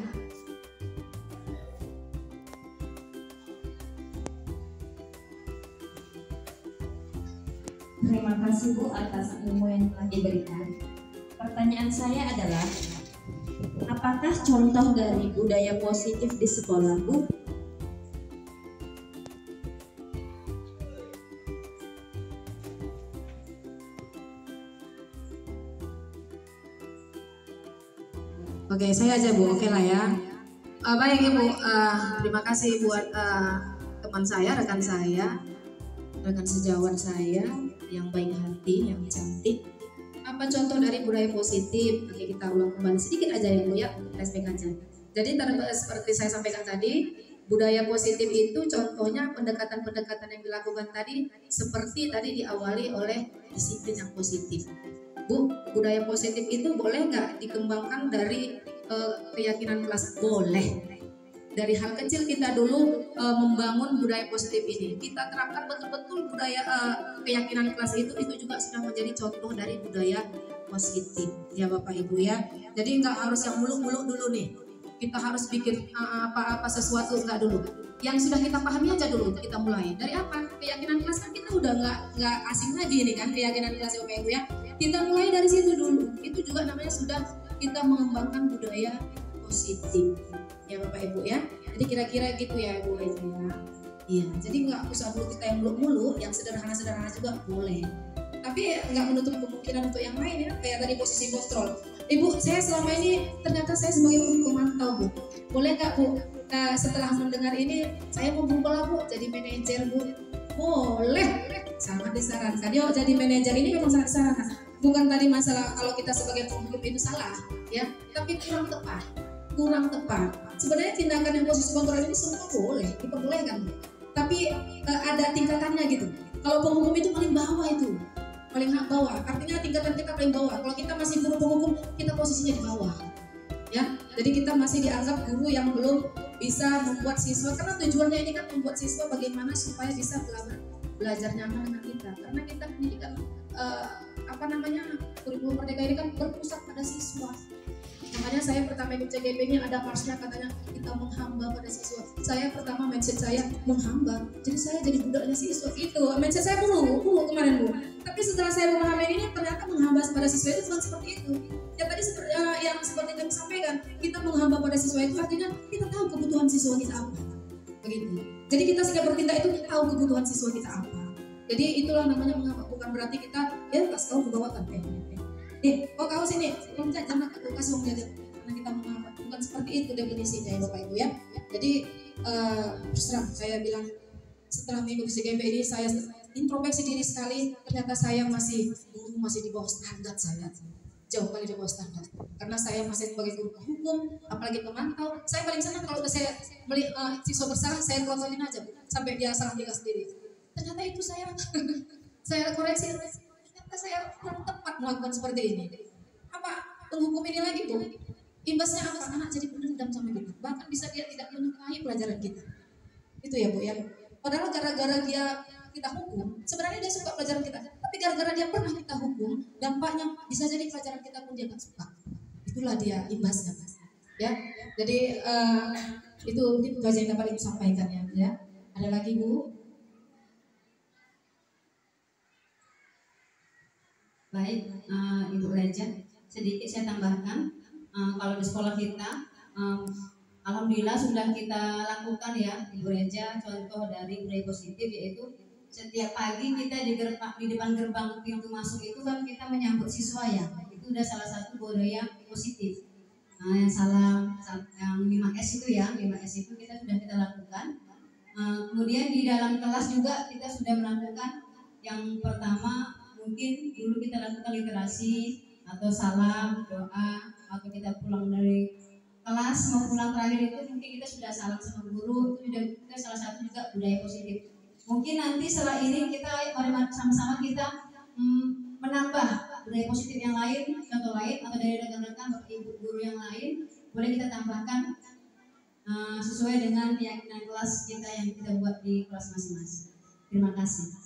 Terima kasih Bu atas ilmu yang telah diberikan. Pertanyaan saya adalah, apakah contoh dari budaya positif di sekolah Bu? Oke, saya aja Bu, oke lah ya. Baik Ibu, terima kasih buat teman saya, rekan sejawat saya yang baik hati, yang cantik. Apa contoh dari budaya positif? Oke, kita ulang kembali sedikit aja ya Bu ya, flashback aja. Jadi seperti saya sampaikan tadi, budaya positif itu contohnya pendekatan-pendekatan yang dilakukan tadi seperti tadi diawali oleh disiplin yang positif. Bu, budaya positif itu boleh nggak dikembangkan dari keyakinan kelas? Boleh. Dari hal kecil kita dulu membangun budaya positif ini. Kita terapkan betul-betul budaya keyakinan kelas itu juga sudah menjadi contoh dari budaya positif. Ya Bapak Ibu ya. Jadi nggak harus yang muluk-muluk dulu nih. Kita harus bikin apa-apa sesuatu nggak dulu. Yang sudah kita pahami aja dulu kita mulai. Dari apa? Keyakinan kelas kan kita udah nggak asing lagi nih kan keyakinan kelas Bapak Ibu ya. Kita mulai dari situ dulu. Itu juga namanya sudah kita mengembangkan budaya positif. Ya Bapak Ibu ya. Jadi kira-kira gitu ya Bu Eza ya. Iya, jadi nggak usah dulu kita yang muluk-muluk, yang sederhana-sederhana juga boleh. Tapi nggak menutup kemungkinan untuk yang lain ya, kayak tadi posisi kontrol. Ibu, saya selama ini ternyata saya sebagai pemantau Bu. Boleh nggak Bu, setelah mendengar ini saya mau berubah Bu, jadi manajer Bu. Boleh, sangat disarankan. Yuk jadi manajer ini memang sangat disarankan. Bukan tadi masalah kalau kita sebagai pemimpin itu salah, ya, tapi kurang tepat. Sebenarnya tindakan yang posisi kontrol ini semua boleh, diperbolehkan. Tapi ada tingkatannya gitu. Kalau penghukum itu paling bawah itu, paling bawah. Artinya tingkatan kita paling bawah. Kalau kita masih guru penghukum, kita posisinya di bawah. Ya, jadi kita masih dianggap guru yang belum bisa membuat siswa. Karena tujuannya ini kan membuat siswa bagaimana supaya bisa belajar nyaman dengan kita. Karena kita pendidikan kurikulum Merdeka ini kan berpusat pada siswa. Makanya saya pertama ikut CGP ini ada marsnya katanya kita menghamba pada siswa. Saya pertama mindset saya menghamba, jadi saya jadi budaknya siswa itu. Mindset saya dulu kemarin Bu. Tapi setelah saya memahami ini ternyata menghamba pada siswa itu bukan seperti itu. Ya tadi yang seperti yang disampaikan, kita menghamba pada siswa itu artinya kita tahu kebutuhan siswa kita apa. Begitu. Jadi kita sehingga bertindak itu tahu kebutuhan siswa kita apa. Jadi itulah namanya menghamba, bukan berarti kita ya pas kau kebawakan kok kau sini, jangan aku kasih uang jajan karena kita menghamba. Bukan seperti itu definisinya ya Bapak Ibu ya. Jadi terus terang saya bilang setelah mengikuti CGP ini saya introspeksi diri sekali, ternyata saya masih di bawah standar saya, jauh kali di bawah standar. Karena saya masih sebagai guru hukum, apalagi pemantau, saya paling senang kalau saya beli siswa bersalah, saya kontrolin aja sampai dia salah tinggal sendiri. Ternyata itu saya koreksi, ternyata saya kurang tepat melakukan seperti ini. Apa penghukum ini lagi Bu? Imbasnya apa? Anak jadi pendendam sama kita, bahkan bisa dia tidak menyukai pelajaran kita. Itu ya Bu ya. Padahal gara-gara dia kita hukum, sebenarnya dia suka pelajaran kita, tapi gara-gara dia pernah kita hukum, dampaknya bisa jadi pelajaran kita pun dia nggak suka. Itulah dia imbasnya, ya. Jadi itu aja yang dapat disampaikan ya. Ada lagi Bu? Baik, Ibu Reja, sedikit saya tambahkan. Kalau di sekolah kita, alhamdulillah sudah kita lakukan ya, Ibu Reja, contoh dari budaya positif yaitu setiap pagi kita di depan gerbang pintu masuk itu kan kita menyambut siswa ya. Itu udah salah satu budaya positif. yang salam yang 5S itu ya, 5S itu kita lakukan. Kemudian di dalam kelas juga kita sudah melakukan yang pertama, mungkin dulu kita lakukan literasi atau salam, doa, atau kita pulang dari kelas mau pulang terakhir itu mungkin kita sudah salam sama guru, itu juga salah satu juga budaya positif. Mungkin nanti setelah ini kita mari sama-sama kita menambah budaya positif yang lain, contoh lain atau dari rekan-rekan atau ibu guru yang lain boleh kita tambahkan sesuai dengan keyakinan kelas kita yang kita buat di kelas masing-masing. Terima kasih.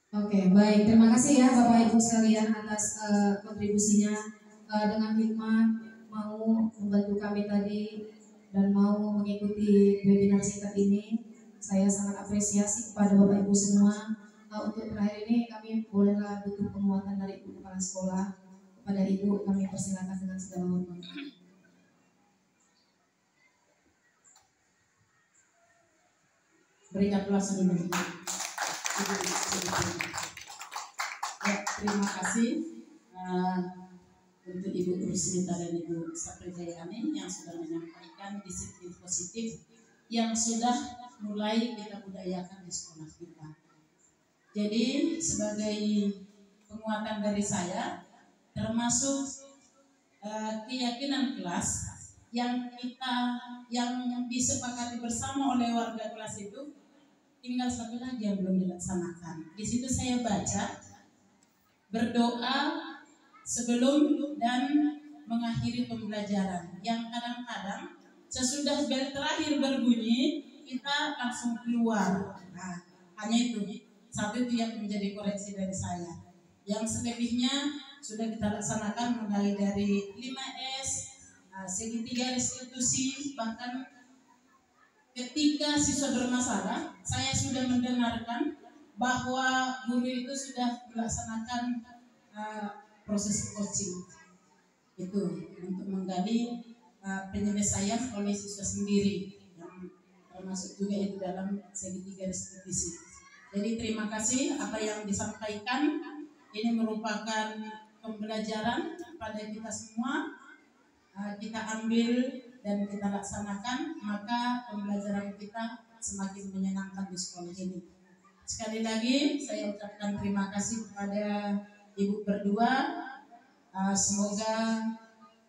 Oke, baik. Terima kasih ya Bapak Ibu sekalian atas kontribusinya dengan hikmat mau membantu kami tadi dan mau mengikuti webinar singkat ini. Saya sangat apresiasi kepada Bapak Ibu semua. Untuk terakhir ini kami bolehlah butuh penguatan dari Ibu Kepala Sekolah. Kepada Ibu kami persilakan dengan segala hormat. Berikan ulasan dulu. Ya, terima kasih untuk Ibu Rusmita dan Ibu Saprijayani yang sudah menyampaikan disiplin positif yang sudah mulai kita budayakan di sekolah kita. Jadi sebagai penguatan dari saya, termasuk keyakinan kelas yang disepakati bersama oleh warga kelas itu, tinggal satu lagi yang belum dilaksanakan. Di situ saya baca berdoa sebelum dan mengakhiri pembelajaran. Yang kadang-kadang sesudah bel terakhir berbunyi kita langsung keluar. Nah, hanya itu. Satu itu yang menjadi koreksi dari saya. Yang selebihnya sudah kita laksanakan mulai dari 5S, segitiga restitusi, bahkan ketika siswa bermasalah, saya sudah mendengarkan bahwa guru itu sudah melaksanakan proses coaching itu untuk menggali penyelesaian oleh siswa sendiri, yang termasuk juga itu dalam segitiga restitusi. Jadi terima kasih apa yang disampaikan. Ini merupakan pembelajaran pada kita semua. Kita ambil dan kita laksanakan, maka pembelajaran kita semakin menyenangkan di sekolah ini. Sekali lagi saya ucapkan terima kasih kepada Ibu berdua. Semoga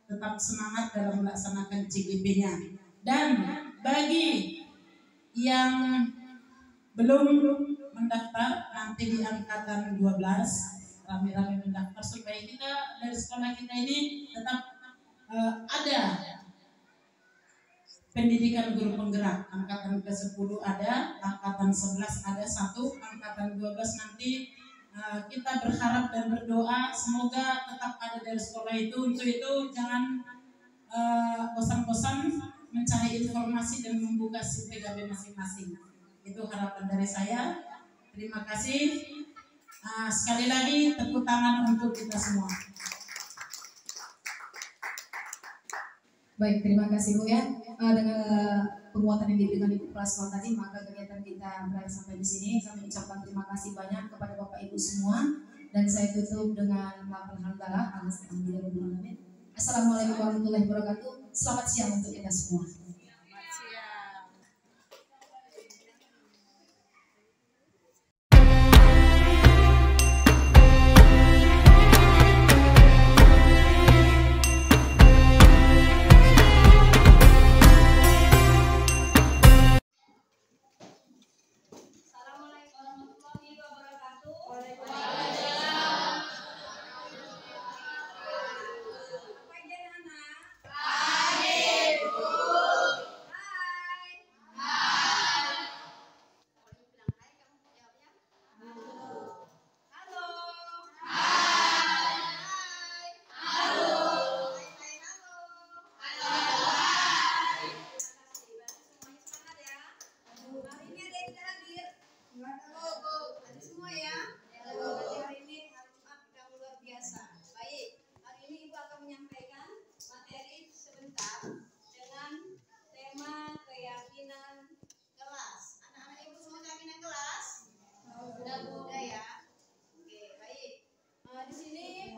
tetap semangat dalam melaksanakan CGP-nya. Dan bagi yang belum mendaftar, nanti di angkatan 12 rame-rame mendaftar supaya kita dari sekolah kita ini tetap ada pendidikan guru penggerak. Angkatan ke-10 ada, angkatan 11 ada satu, angkatan 12 nanti kita berharap dan berdoa semoga tetap ada dari sekolah itu. Untuk itu jangan bosan-bosan mencari informasi dan membuka SIM PKB masing-masing. Itu harapan dari saya. Terima kasih. Sekali lagi tepuk tangan untuk kita semua. Baik, terima kasih Bu ya. Dengan penguatan yang diberikan Ibu Kepala Sekolah tadi, maka kegiatan kita berakhir sampai di sini. Kami ucapkan terima kasih banyak kepada Bapak Ibu semua, dan saya tutup dengan lafal hamdalah. Assalamualaikum warahmatullahi wabarakatuh. Selamat siang untuk kita semua.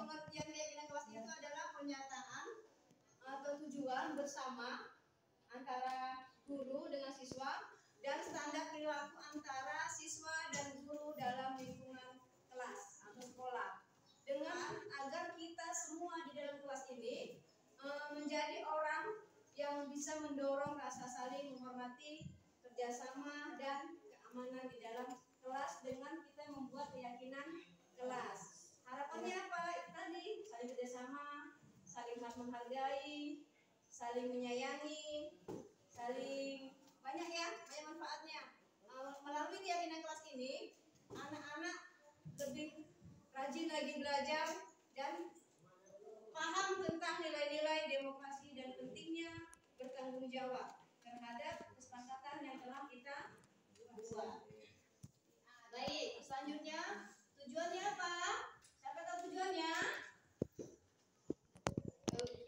pengertian keyakinan kelas itu adalah pernyataan atau tujuan bersama antara guru dengan siswa dan standar perilaku antara siswa dan guru dalam lingkungan kelas atau sekolah, dengan agar kita semua di dalam kelas ini menjadi orang yang bisa mendorong rasa saling menghormati, kerjasama dan keamanan di dalam kelas dengan kita membuat keyakinan kelas. Harapannya apa? Itu tadi, saling kerjasama, saling menghargai, saling menyayangi, saling banyak ya, banyak manfaatnya. Melalui keyakinan kelas ini, anak-anak lebih rajin lagi belajar dan paham tentang nilai-nilai demokrasi dan pentingnya bertanggung jawab terhadap kesepakatan yang telah kita buat. Baik, selanjutnya tujuannya apa? Siapa tahu tujuannya?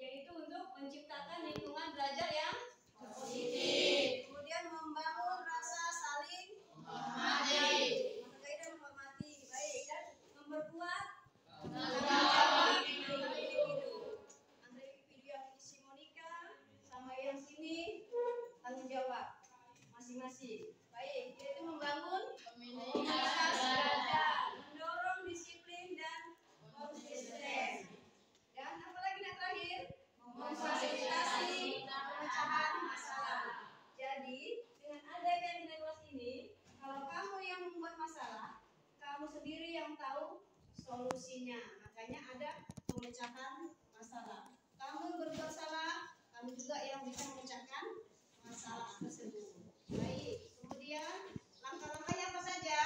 Yaitu untuk menciptakan lingkungan belajar yang positif. Kemudian membangun rasa saling menghormati. Menghargai dan menghormati. Baik, dan memperkuat tanggung jawab individu. Antara individu yang isi Monica sama yang sini tanggung jawab masing-masing. Baik, yaitu membangun komunitas belajar, mendorong disiplin dan konsisten. Dan apa lagi yang terakhir? Memfasilitasi pemecahan masalah. Jadi, dengan ada keyakinan kelas ini, kalau kamu yang membuat masalah, kamu sendiri yang tahu solusinya. Makanya ada pemecahan masalah. Kamu berbuat salah, kamu juga yang bisa memecahkan masalah tersebut. Baik, kemudian langkah-langkahnya apa saja?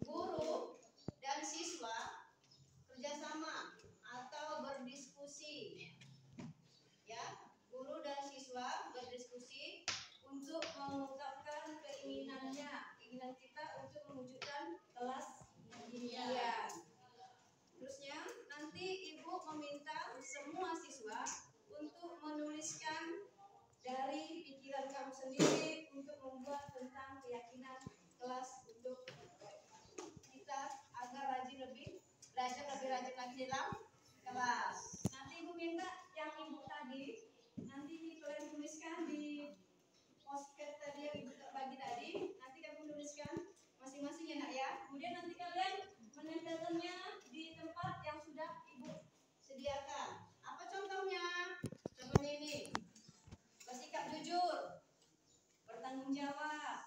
Guru dan siswa kerjasama atau berdiskusi, ya, guru dan siswa berdiskusi untuk mengungkapkan keinginan kita untuk mewujudkan kelas impian. Terusnya nanti ibu meminta semua siswa untuk menuliskan dari pikiran kamu sendiri untuk membuat tentang keyakinan kelas untuk kita agar belajar lebih rajin lagi dalam kelas. Nanti ibu minta yang ibu tadi, nanti kalian tuliskan di poster tadi yang ibu bagi tadi. Nanti kamu tuliskan masing-masing ya nak ya. Kemudian nanti kalian menempelkannya di tempat yang sudah ibu sediakan. Apa contohnya? Contohnya ini, bersikap jujur, bertanggung jawab,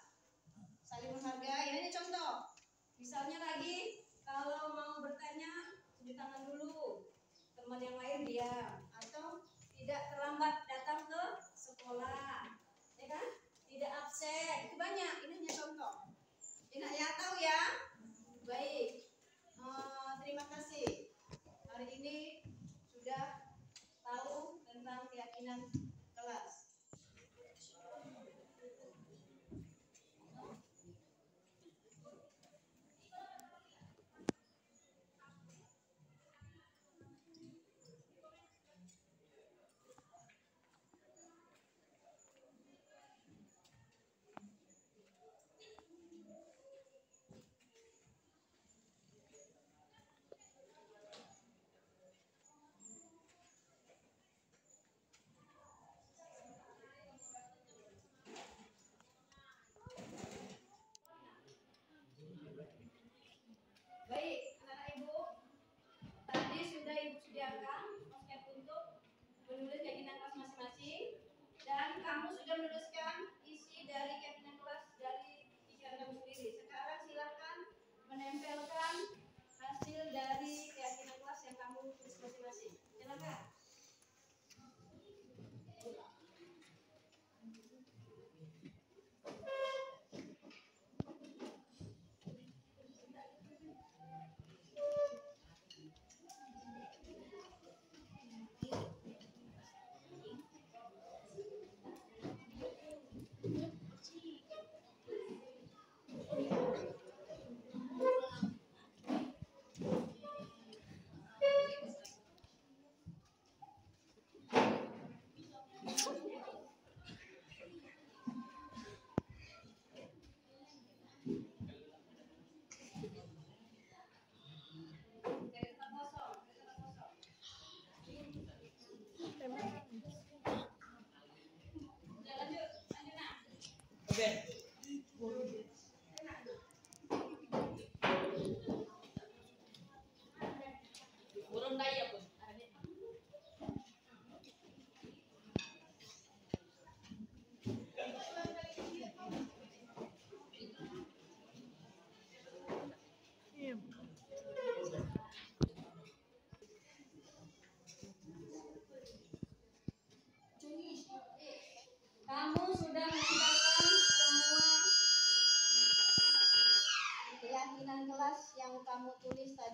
saling menghargai. Ini contoh. Misalnya lagi, kalau mau bertanya, cuci tangan dulu. Teman yang lain diam. Atau tidak terlambat datang ke sekolah, ya kan? Tidak absen. Itu banyak. Ini hanya contoh. Ini ya tahu ya.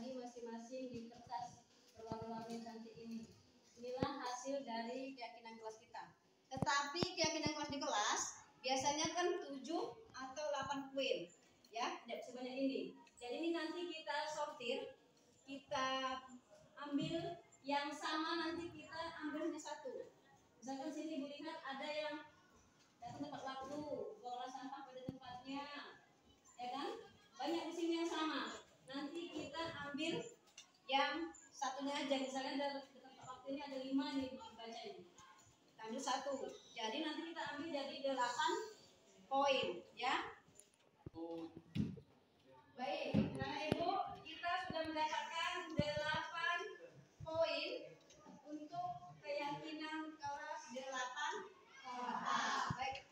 lagi masing-masing di kertas berwarna-warni cantik ini. Inilah hasil dari keyakinan kelas kita. Tetapi keyakinan kelas di kelas biasanya kan 7 atau 8 poin, ya, tidak sebanyak ini. Jadi ini nanti kita sortir, kita ambil yang sama, nanti kita ambil hanya satu. Misalkan sini Ibu lihat ada yang datang tepat waktu, bawa sampah pada tempatnya, ya kan? Banyak di sini yang sama. Nanti kita ambil yang satunya aja. Misalnya ada tempat waktu ini ada 5 nih dibaca ini. Kita ambil satu. Jadi nanti kita ambil jadi 8 poin, ya. Baik, Anak Ibu, kita sudah mendapatkan 8 poin untuk keyakinan kelas 8A. Baik,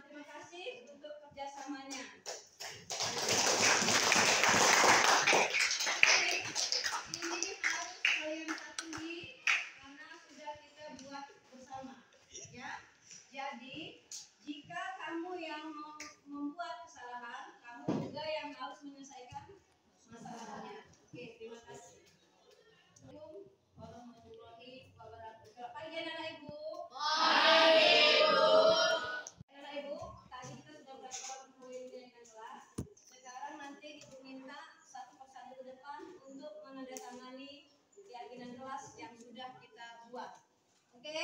terima kasih untuk kerjasamanya. Ini harus kalian patuhi karena sudah kita buat bersama, ya. Jadi jika kamu yang membuat kesalahan, kamu juga yang harus menyelesaikan masalahnya. Oke, terima kasih. Assalamualaikum warahmatullahi wabarakatuh. Pagi anak Ibu. Pagi Ibu. Anak Ibu, tadi kita sudah belajar poin keyakinan kelas. Sekarang nanti Ibu minta satu persatu ke depan untuk menandatangani keyakinan kelas yang sudah kita buat. Oke?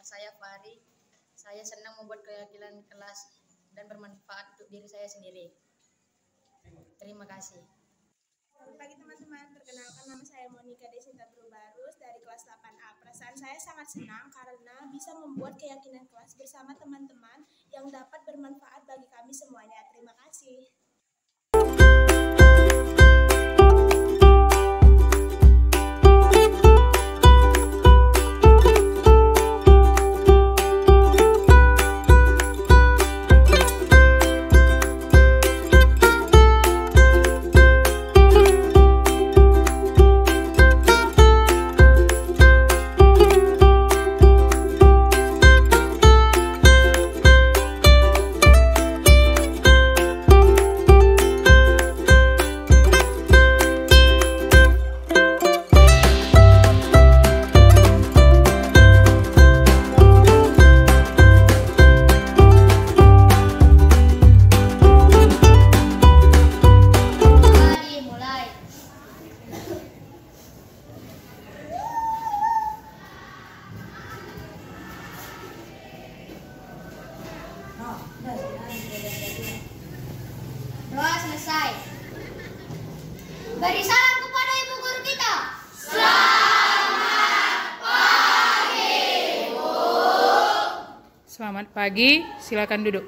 Saya Fahri. Saya senang membuat keyakinan kelas dan bermanfaat untuk diri saya sendiri. Terima kasih. Selamat pagi teman-teman, perkenalkan nama saya Monika Desinta Brubarus dari kelas 8A. Perasaan saya sangat senang karena bisa membuat keyakinan kelas bersama teman-teman yang dapat bermanfaat bagi kami semuanya. Terima kasih. Selamat pagi, silakan duduk.